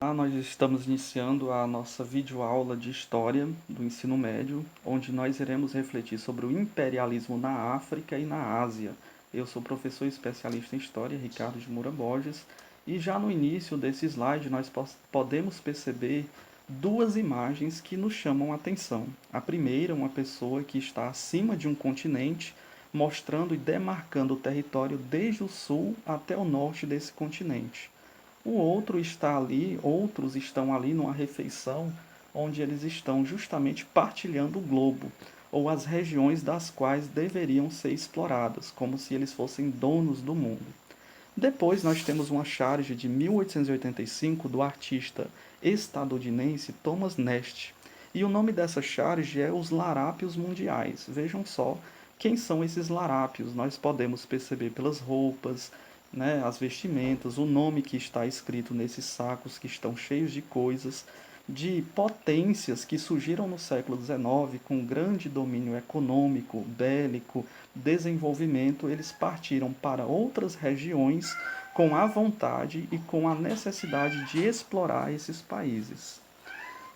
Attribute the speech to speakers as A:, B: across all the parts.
A: Nós estamos iniciando a nossa videoaula de História do ensino médio, onde nós iremos refletir sobre o imperialismo na África e na Ásia. Eu sou professor especialista em História, Ricardo de Moura Borges, e já no início desse slide nós podemos perceber duas imagens que nos chamam a atenção. A primeira, uma pessoa que está acima de um continente, mostrando e demarcando o território desde o sul até o norte desse continente. O outro está ali, outros estão ali numa refeição onde eles estão justamente partilhando o globo, ou as regiões das quais deveriam ser exploradas, como se eles fossem donos do mundo. Depois nós temos uma charge de 1885 do artista estadunidense Thomas Nast. E o nome dessa charge é Os Larápios Mundiais. Vejam só quem são esses larápios. Nós podemos perceber pelas roupas, né, as vestimentas, o nome que está escrito nesses sacos que estão cheios de coisas, de potências que surgiram no século XIX com grande domínio econômico, bélico, desenvolvimento, eles partiram para outras regiões com a vontade e com a necessidade de explorar esses países.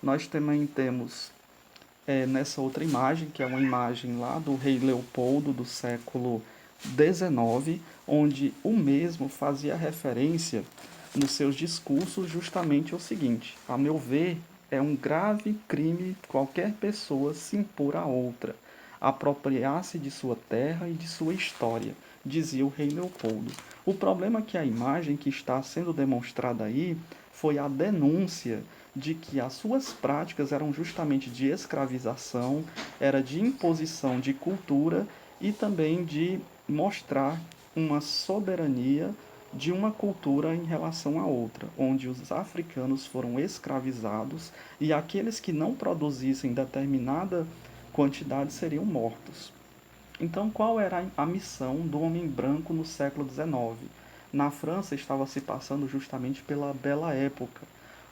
A: Nós também temos nessa outra imagem, que é uma imagem lá do rei Leopoldo do século XIX, onde o mesmo fazia referência nos seus discursos justamente ao seguinte: a meu ver, é um grave crime qualquer pessoa se impor a outra, apropriar-se de sua terra e de sua história, dizia o rei Leopoldo. O problema é que a imagem que está sendo demonstrada aí foi a denúncia de que as suas práticas eram justamente de escravização, era de imposição de cultura e também de mostrar uma soberania de uma cultura em relação à outra, onde os africanos foram escravizados e aqueles que não produzissem determinada quantidade seriam mortos. Então, qual era a missão do homem branco no século XIX? Na França estava se passando justamente pela Bela Época,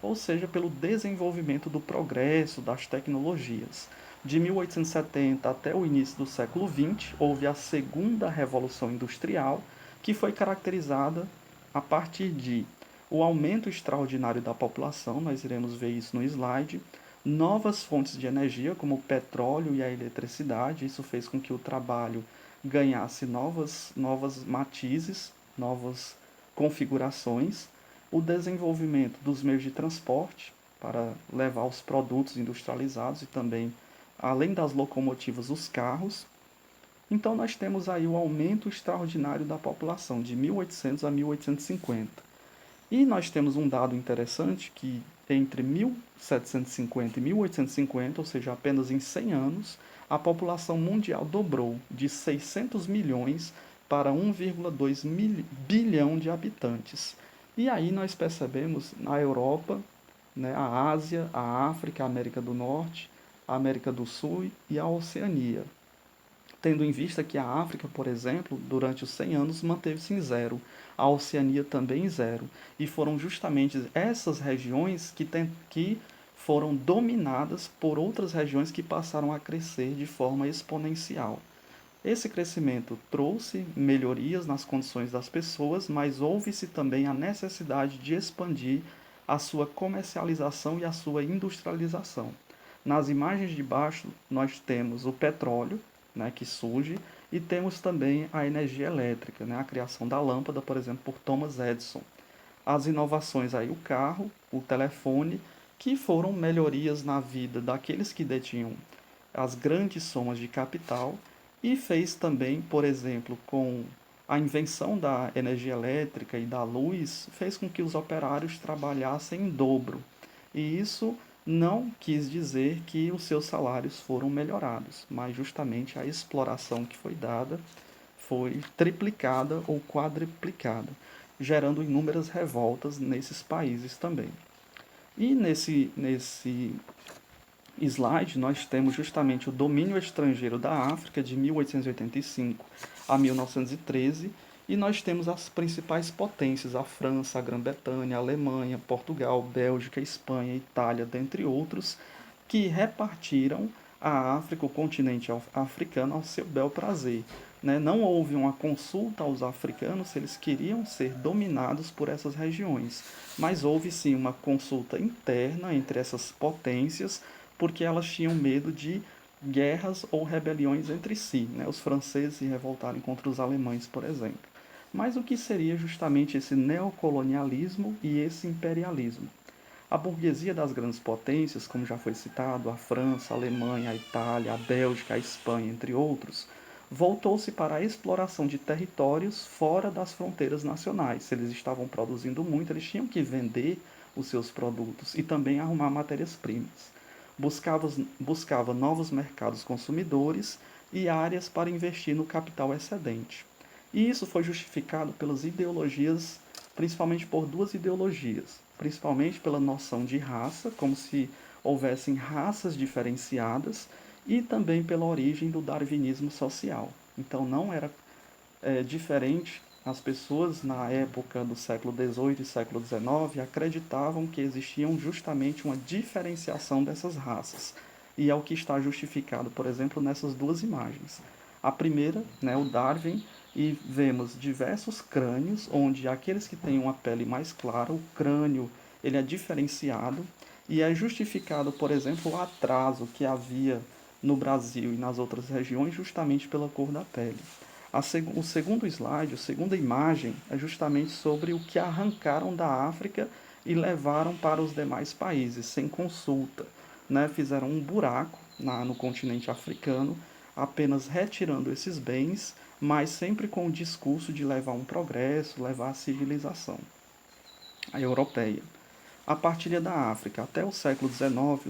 A: ou seja, pelo desenvolvimento do progresso das tecnologias. De 1870 até o início do século XX, houve a Segunda Revolução Industrial, que foi caracterizada a partir de o aumento extraordinário da população, nós iremos ver isso no slide, novas fontes de energia, como o petróleo e a eletricidade. Isso fez com que o trabalho ganhasse novas matizes, novas configurações. O desenvolvimento dos meios de transporte para levar os produtos industrializados e também, além das locomotivas, os carros. Então nós temos aí o aumento extraordinário da população de 1800 a 1850. E nós temos um dado interessante que entre 1750 e 1850, ou seja, apenas em 100 anos, a população mundial dobrou de 600 milhões para 1,2 bilhão de habitantes. E aí nós percebemos na Europa, né, a Ásia, a África, a América do Norte, a América do Sul e a Oceania, tendo em vista que a África, por exemplo, durante os 100 anos manteve-se em zero, a Oceania também em zero, e foram justamente essas regiões que foram dominadas por outras regiões que passaram a crescer de forma exponencial. Esse crescimento trouxe melhorias nas condições das pessoas, mas houve-se também a necessidade de expandir a sua comercialização e a sua industrialização. Nas imagens de baixo, nós temos o petróleo, né, que surge, e temos também a energia elétrica, né, a criação da lâmpada, por exemplo, por Thomas Edison. As inovações aí, o carro, o telefone, que foram melhorias na vida daqueles que detinham as grandes somas de capital, e fez também, por exemplo, com a invenção da energia elétrica e da luz, fez com que os operários trabalhassem em dobro. E isso não quis dizer que os seus salários foram melhorados, mas justamente a exploração que foi dada foi triplicada ou quadruplicada, gerando inúmeras revoltas nesses países também. E nesse slide nós temos justamente o domínio estrangeiro da África de 1885 a 1913, e nós temos as principais potências, a França, a Grã-Bretanha, a Alemanha, Portugal, Bélgica, Espanha, Itália, dentre outros, que repartiram a África, o continente africano, ao seu bel prazer, né? Não houve uma consulta aos africanos se eles queriam ser dominados por essas regiões, mas houve sim uma consulta interna entre essas potências, porque elas tinham medo de guerras ou rebeliões entre si, né? Os franceses se revoltarem contra os alemães, por exemplo. Mas o que seria justamente esse neocolonialismo e esse imperialismo? A burguesia das grandes potências, como já foi citado, a França, a Alemanha, a Itália, a Bélgica, a Espanha, entre outros, voltou-se para a exploração de territórios fora das fronteiras nacionais. Se eles estavam produzindo muito, eles tinham que vender os seus produtos e também arrumar matérias-primas. Buscava novos mercados consumidores e áreas para investir no capital excedente. E isso foi justificado pelas ideologias, principalmente por duas ideologias, principalmente pela noção de raça, como se houvessem raças diferenciadas, e também pela origem do darwinismo social. Então não era diferente. As pessoas na época do século XVIII e século XIX acreditavam que existiam justamente uma diferenciação dessas raças. E é o que está justificado, por exemplo, nessas duas imagens. A primeira, né, o Darwin, e vemos diversos crânios, onde aqueles que têm uma pele mais clara, o crânio ele é diferenciado e é justificado, por exemplo, o atraso que havia no Brasil e nas outras regiões justamente pela cor da pele. O segundo slide, a segunda imagem, é justamente sobre o que arrancaram da África e levaram para os demais países, sem consulta. Né? Fizeram um buraco no continente africano, apenas retirando esses bens, mas sempre com o discurso de levar um progresso, levar a civilização a europeia. A partilha da África. Até o século XIX,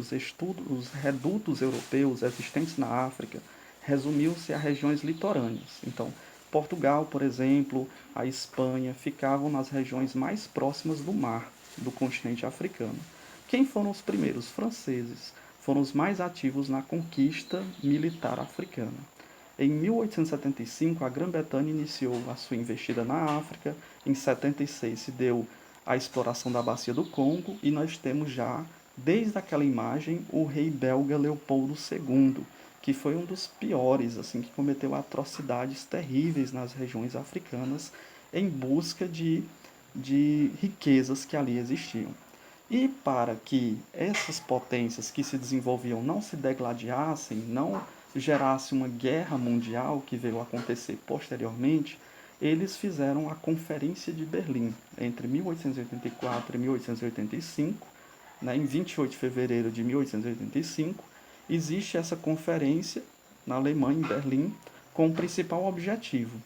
A: os redutos europeus existentes na África resumiu-se a regiões litorâneas. Então, Portugal, por exemplo, a Espanha ficavam nas regiões mais próximas do mar do continente africano. Quem foram os primeiros? Franceses. Foram os mais ativos na conquista militar africana. Em 1875, a Grã-Bretanha iniciou a sua investida na África. Em 76 se deu a exploração da bacia do Congo e nós temos já, desde aquela imagem, o rei belga Leopoldo II, que foi um dos piores, assim, que cometeu atrocidades terríveis nas regiões africanas em busca de riquezas que ali existiam. E para que essas potências que se desenvolviam não se degladiassem, não gerasse uma guerra mundial que veio a acontecer posteriormente, eles fizeram a Conferência de Berlim entre 1884 e 1885, né, em 28 de fevereiro de 1885, existe essa conferência na Alemanha, em Berlim, com o principal objetivo,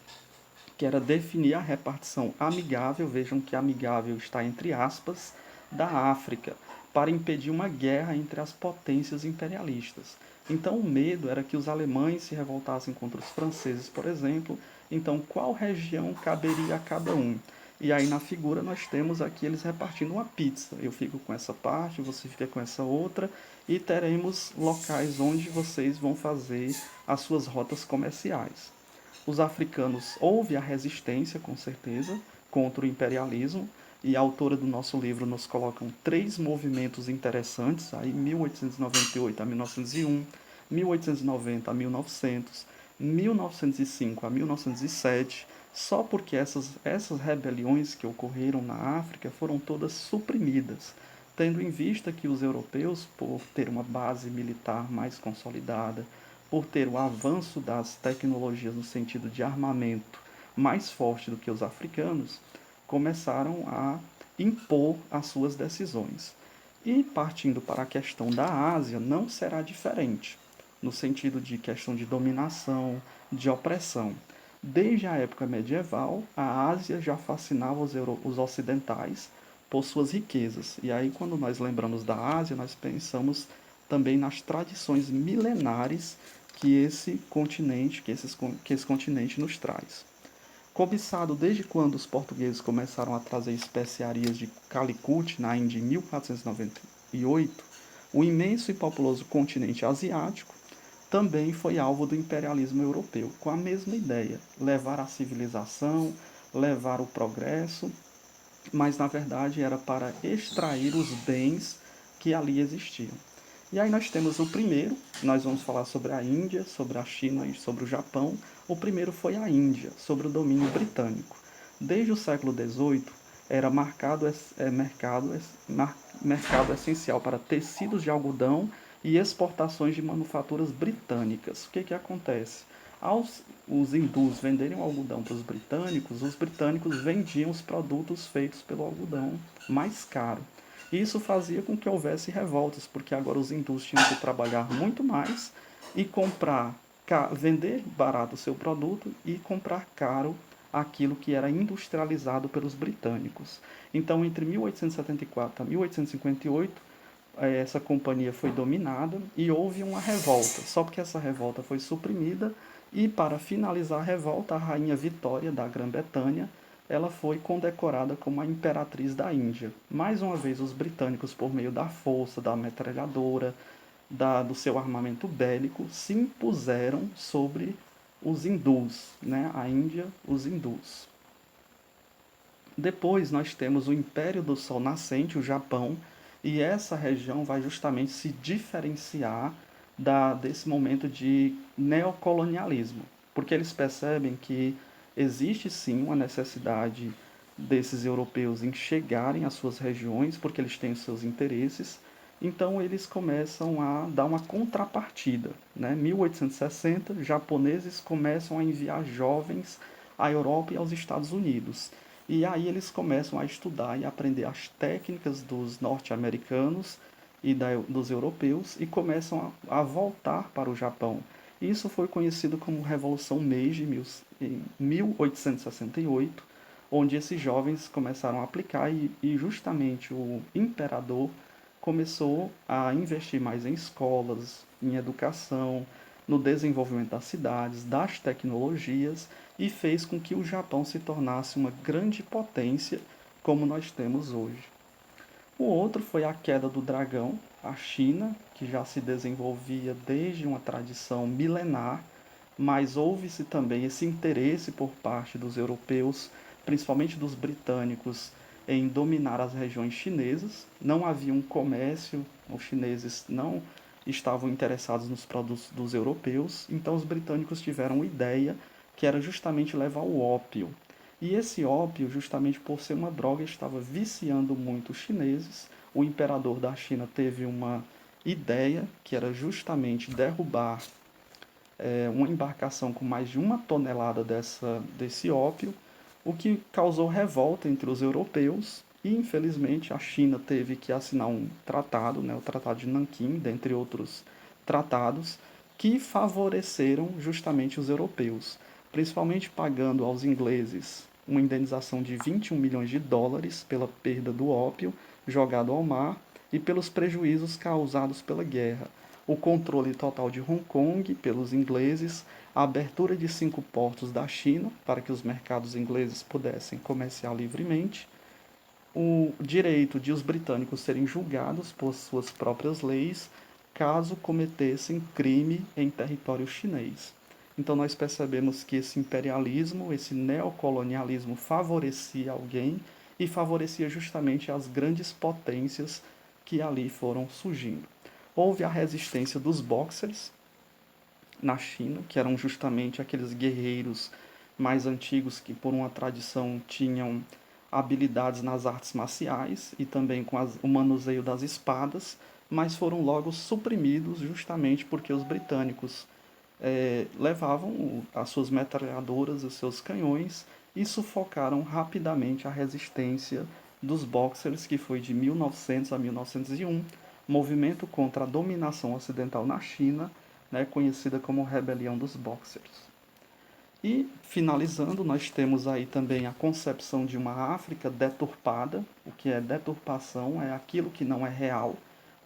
A: que era definir a repartição amigável, vejam que amigável está entre aspas, da África, para impedir uma guerra entre as potências imperialistas. Então o medo era que os alemães se revoltassem contra os franceses, por exemplo. Então qual região caberia a cada um? E aí na figura nós temos aqui eles repartindo uma pizza. Eu fico com essa parte, você fica com essa outra, e teremos locais onde vocês vão fazer as suas rotas comerciais. Os africanos, houve a resistência, com certeza, contra o imperialismo, e a autora do nosso livro nos colocam três movimentos interessantes, aí 1898 a 1901, 1890 a 1900, 1905 a 1907, só porque essas rebeliões que ocorreram na África foram todas suprimidas, tendo em vista que os europeus, por ter uma base militar mais consolidada, por ter o avanço das tecnologias no sentido de armamento mais forte do que os africanos, começaram a impor as suas decisões. E partindo para a questão da Ásia, não será diferente, no sentido de questão de dominação, de opressão. Desde a época medieval, a Ásia já fascinava os ocidentais por suas riquezas. E aí, quando nós lembramos da Ásia, nós pensamos também nas tradições milenares que esse continente nos traz. Cobiçado desde quando os portugueses começaram a trazer especiarias de Calicut, na Índia, em 1498, o imenso e populoso continente asiático também foi alvo do imperialismo europeu, com a mesma ideia, levar a civilização, levar o progresso, mas na verdade era para extrair os bens que ali existiam. E aí nós temos o primeiro, nós vamos falar sobre a Índia, sobre a China e sobre o Japão. O primeiro foi a Índia, sobre o domínio britânico. Desde o século XVIII, era mercado essencial para tecidos de algodão e exportações de manufaturas britânicas. O que acontece? Aos os hindus venderem o algodão para os britânicos vendiam os produtos feitos pelo algodão mais caro. Isso fazia com que houvesse revoltas, porque agora os hindus tinham que trabalhar muito mais e vender barato o seu produto e comprar caro aquilo que era industrializado pelos britânicos. Então, entre 1874 a 1858, essa companhia foi dominada e houve uma revolta. Só que essa revolta foi suprimida e, para finalizar a revolta, a rainha Vitória da Grã-Bretanha, ela foi condecorada como a imperatriz da Índia. Mais uma vez, os britânicos, por meio da força, da metralhadora, do seu armamento bélico, se impuseram sobre os hindus, né? A Índia, os hindus. Depois nós temos o Império do Sol Nascente, o Japão, e essa região vai justamente se diferenciar desse momento de neocolonialismo, porque eles percebem que existe sim uma necessidade desses europeus em chegarem às suas regiões, porque eles têm os seus interesses, então eles começam a dar uma contrapartida. Né? 1860, japoneses começam a enviar jovens à Europa e aos Estados Unidos. E aí eles começam a estudar e aprender as técnicas dos norte-americanos e dos europeus e começam a voltar para o Japão. Isso foi conhecido como Revolução Meiji, em 1868, onde esses jovens começaram a aplicar e justamente o imperador começou a investir mais em escolas, em educação, no desenvolvimento das cidades, das tecnologias e fez com que o Japão se tornasse uma grande potência como nós temos hoje. O outro foi a queda do dragão, a China, que já se desenvolvia desde uma tradição milenar, mas houve-se também esse interesse por parte dos europeus, principalmente dos britânicos, em dominar as regiões chinesas. Não havia um comércio, os chineses não estavam interessados nos produtos dos europeus, então os britânicos tiveram uma ideia que era justamente levar o ópio. E esse ópio, justamente por ser uma droga, estava viciando muito os chineses. O imperador da China teve uma ideia que era justamente derrubar uma embarcação com mais de 1 tonelada desse ópio, o que causou revolta entre os europeus e, infelizmente, a China teve que assinar um tratado, né, o Tratado de Nanquim, dentre outros tratados, que favoreceram justamente os europeus, principalmente pagando aos ingleses uma indenização de 21 milhões de dólares pela perda do ópio jogado ao mar e pelos prejuízos causados pela guerra, o controle total de Hong Kong pelos ingleses, a abertura de 5 portos da China para que os mercados ingleses pudessem comerciar livremente, o direito de os britânicos serem julgados por suas próprias leis caso cometessem crime em território chinês. Então nós percebemos que esse imperialismo, esse neocolonialismo favorecia alguém e favorecia justamente as grandes potências que ali foram surgindo. Houve a resistência dos boxers na China, que eram justamente aqueles guerreiros mais antigos que, por uma tradição, tinham habilidades nas artes marciais e também com o manuseio das espadas, mas foram logo suprimidos justamente porque os britânicos levavam as suas metralhadoras, os seus canhões e sufocaram rapidamente a resistência dos Boxers, que foi de 1900 a 1901, movimento contra a dominação ocidental na China, né, conhecida como Rebelião dos Boxers. E, finalizando, nós temos aí também a concepção de uma África deturpada. O que é deturpação é aquilo que não é real,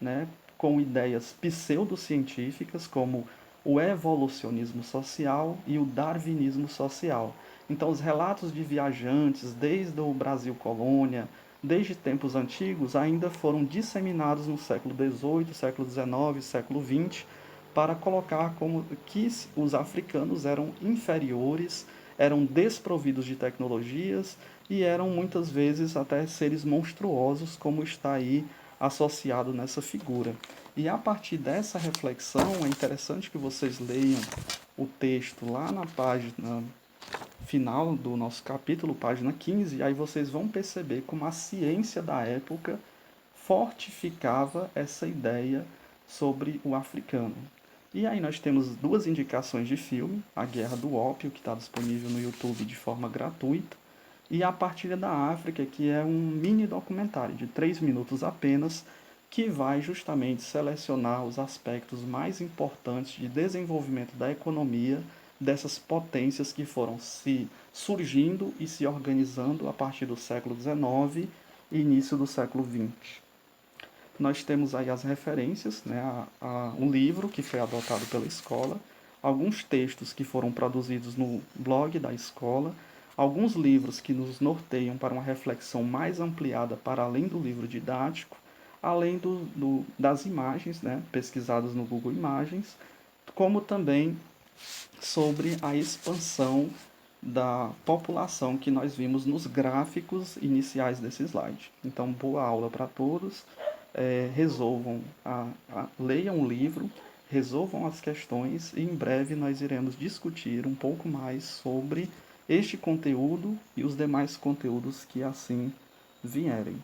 A: né, com ideias pseudocientíficas como o evolucionismo social e o darwinismo social. Então, os relatos de viajantes, desde o Brasil colônia, desde tempos antigos, ainda foram disseminados no século XVIII, século XIX, século XX, para colocar como que os africanos eram inferiores, eram desprovidos de tecnologias e eram muitas vezes até seres monstruosos, como está aí associado nessa figura. E a partir dessa reflexão, é interessante que vocês leiam o texto lá na página final do nosso capítulo, página 15, e aí vocês vão perceber como a ciência da época fortificava essa ideia sobre o africano. E aí nós temos duas indicações de filme, A Guerra do Ópio, que está disponível no YouTube de forma gratuita, e A Partilha da África, que é um mini documentário de 3 minutos apenas, que vai justamente selecionar os aspectos mais importantes de desenvolvimento da economia dessas potências que foram se surgindo e se organizando a partir do século XIX e início do século XX. Nós temos aí as referências, né, um livro que foi adotado pela escola, alguns textos que foram produzidos no blog da escola, alguns livros que nos norteiam para uma reflexão mais ampliada para além do livro didático, além das imagens, né, pesquisadas no Google Imagens, como também sobre a expansão da população que nós vimos nos gráficos iniciais desse slide. Então, boa aula para todos. Leiam o livro, resolvam as questões e em breve nós iremos discutir um pouco mais sobre este conteúdo e os demais conteúdos que assim vierem.